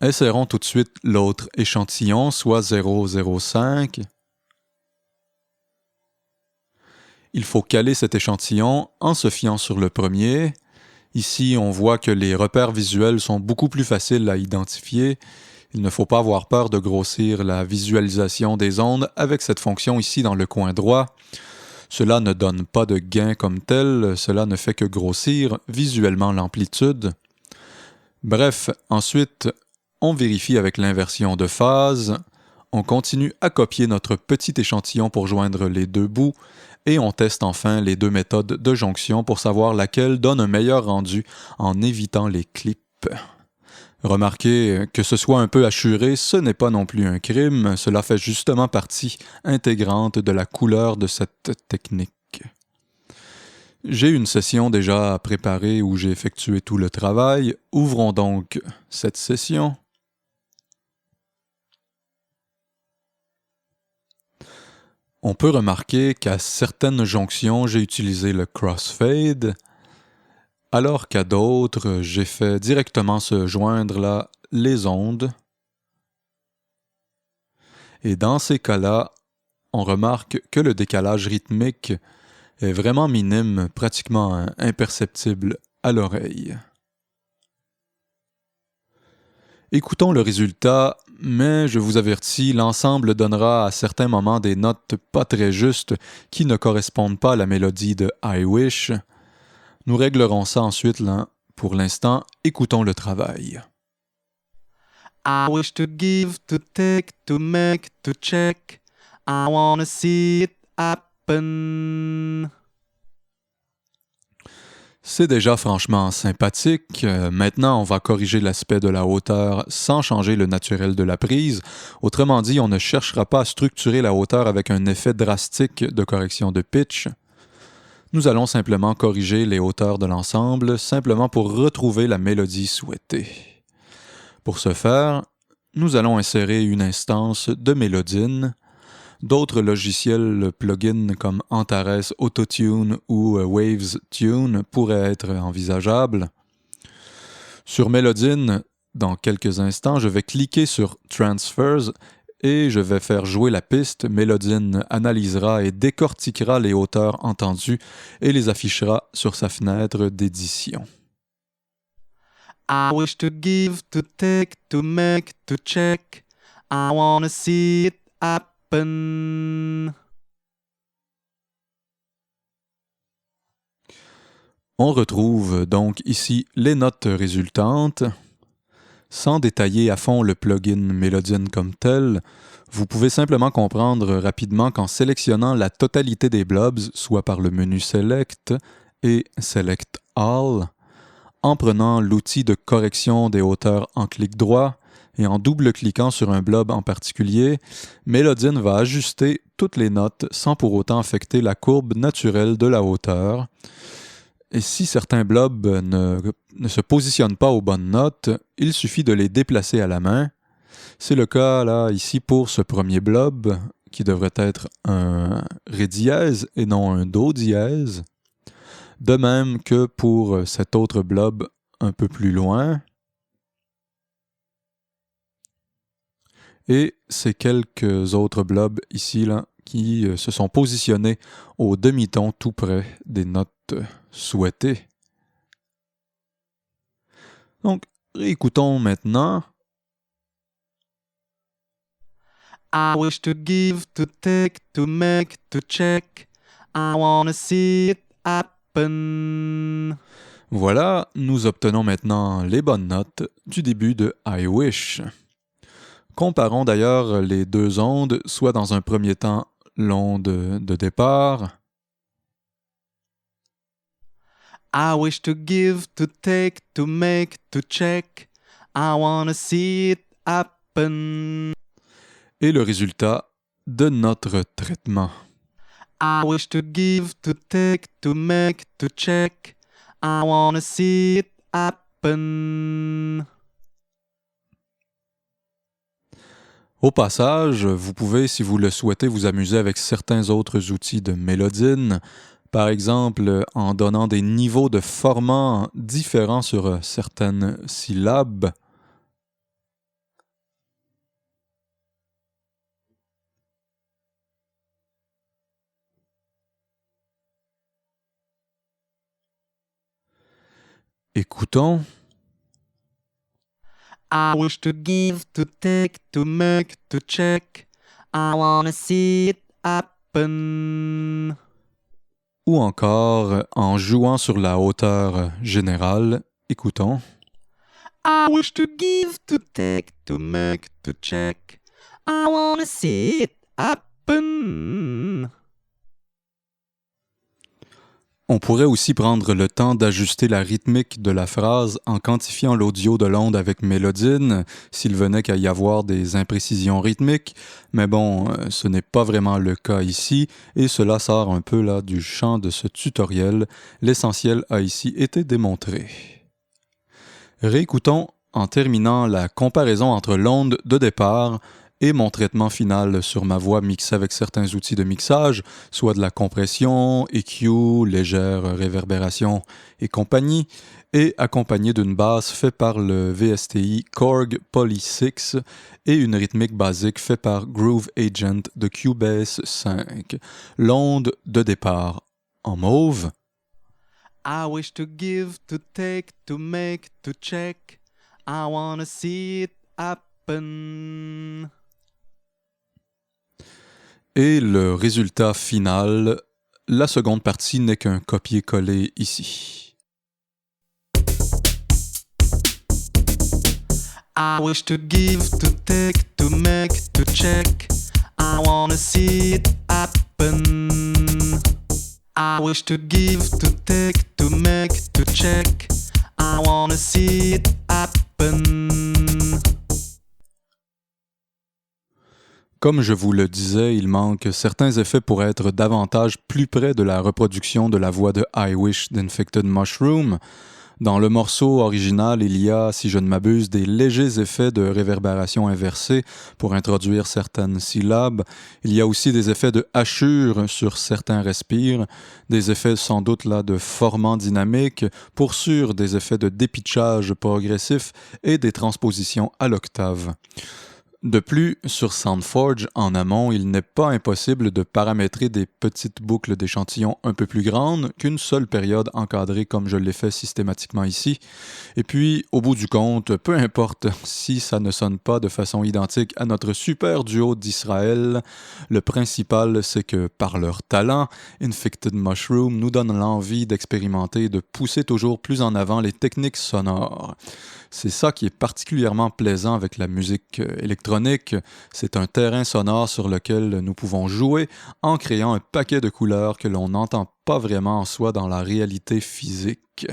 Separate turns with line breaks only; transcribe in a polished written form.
Insérons tout de suite l'autre échantillon, soit 0,05. Il faut caler cet échantillon en se fiant sur le premier. Ici, on voit que les repères visuels sont beaucoup plus faciles à identifier. Il ne faut pas avoir peur de grossir la visualisation des ondes avec cette fonction ici dans le coin droit. Cela ne donne pas de gain comme tel, cela ne fait que grossir visuellement l'amplitude. Bref, ensuite, on vérifie avec l'inversion de phase. On continue à copier notre petit échantillon pour joindre les deux bouts et on teste enfin les deux méthodes de jonction pour savoir laquelle donne un meilleur rendu en évitant les clips. Remarquez que ce soit un peu hachuré, ce n'est pas non plus un crime, cela fait justement partie intégrante de la couleur de cette technique. J'ai une session déjà préparée où j'ai effectué tout le travail. Ouvrons donc cette session. On peut remarquer qu'à certaines jonctions, j'ai utilisé le crossfade, alors qu'à d'autres, j'ai fait directement se joindre là les ondes. Et dans ces cas-là, on remarque que le décalage rythmique est vraiment minime, pratiquement imperceptible à l'oreille. Écoutons le résultat, mais je vous avertis, l'ensemble donnera à certains moments des notes pas très justes qui ne correspondent pas à la mélodie de I Wish. Nous réglerons ça ensuite là. Pour l'instant, écoutons le travail.
I wish to give, to take, to make, to check. I wanna see it happen.
C'est déjà franchement sympathique. Maintenant, on va corriger l'aspect de la hauteur sans changer le naturel de la prise. Autrement dit, on ne cherchera pas à structurer la hauteur avec un effet drastique de correction de pitch. Nous allons simplement corriger les hauteurs de l'ensemble, simplement pour retrouver la mélodie souhaitée. Pour ce faire, nous allons insérer une instance de Mélodine. D'autres logiciels plugins comme Antares Autotune ou Waves Tune pourraient être envisageables. Sur Mélodine, dans quelques instants, je vais cliquer sur Transfers et je vais faire jouer la piste. Mélodine analysera et décortiquera les hauteurs entendues et les affichera sur sa fenêtre d'édition.
I wish to give, to take, to make, to check. I wanna see it happen.
On retrouve donc ici les notes résultantes. Sans détailler à fond le plugin Mélodine comme tel, vous pouvez simplement comprendre rapidement qu'en sélectionnant la totalité des blobs, soit par le menu Select et Select All, en prenant l'outil de correction des hauteurs en clic droit et en double-cliquant sur un blob en particulier, Mélodine va ajuster toutes les notes sans pour autant affecter la courbe naturelle de la hauteur. Et si certains blobs ne se positionnent pas aux bonnes notes, il suffit de les déplacer à la main. C'est le cas là ici pour ce premier blob qui devrait être un Ré dièse et non un Do dièse. De même que pour cet autre blob un peu plus loin. Et ces quelques autres blobs ici là, qui se sont positionnés au demi-ton tout près des notes souhaitées. Donc, réécoutons maintenant.
I wish to give, to take, to make, to check. I wanna see it happen.
Voilà, nous obtenons maintenant les bonnes notes du début de I Wish. Comparons d'ailleurs les deux ondes, soit dans un premier temps l'onde de départ.
I wish to give, to take, to make, to check. I wanna see it happen.
Et le résultat de notre traitement.
I wish to give, to take, to make, to check. I wanna see it happen.
Au passage, vous pouvez, si vous le souhaitez, vous amuser avec certains autres outils de Mélodine, par exemple en donnant des niveaux de formant différents sur certaines syllabes. Écoutons.
I wish to give, to take, to make, to check. I wanna see it happen.
Ou encore, en jouant sur la hauteur générale, écoutons.
I wish to give, to take, to make, to check. I wanna see it happen.
On pourrait aussi prendre le temps d'ajuster la rythmique de la phrase en quantifiant l'audio de l'onde avec Mélodine, s'il venait qu'à y avoir des imprécisions rythmiques, mais bon, ce n'est pas vraiment le cas ici, et cela sort un peu là du champ de ce tutoriel. L'essentiel a ici été démontré. Réécoutons en terminant la comparaison entre l'onde de départ et mon traitement final sur ma voix mixée avec certains outils de mixage, soit de la compression, EQ, légère réverbération et compagnie, et accompagné d'une basse faite par le VSTI Korg Poly 6 et une rythmique basique faite par Groove Agent de Cubase 5. L'onde de départ en mauve.
I wish to give, to take, to make, to check. I wanna see it happen.
Et le résultat final, la seconde partie n'est qu'un copier-coller ici.
I wish to give, to take, to make, to check. I wanna see it happen. I wish to give, to take, to make, to check. I wanna see it happen.
Comme je vous le disais, il manque certains effets pour être davantage plus près de la reproduction de la voix de I Wish d'Infected Mushroom. Dans le morceau original, il y a, si je ne m'abuse, des légers effets de réverbération inversée pour introduire certaines syllabes. Il y a aussi des effets de hachure sur certains respires, des effets sans doute là de formant dynamique, pour sûr des effets de dépitchage progressif et des transpositions à l'octave. De plus, sur SoundForge, en amont, il n'est pas impossible de paramétrer des petites boucles d'échantillons un peu plus grandes qu'une seule période encadrée comme je l'ai fait systématiquement ici. Et puis, au bout du compte, peu importe si ça ne sonne pas de façon identique à notre super duo d'Israël, le principal, c'est que par leur talent, Infected Mushroom nous donne l'envie d'expérimenter et de pousser toujours plus en avant les techniques sonores. C'est ça qui est particulièrement plaisant avec la musique électronique. C'est un terrain sonore sur lequel nous pouvons jouer en créant un paquet de couleurs que l'on n'entend pas vraiment en soi dans la réalité physique.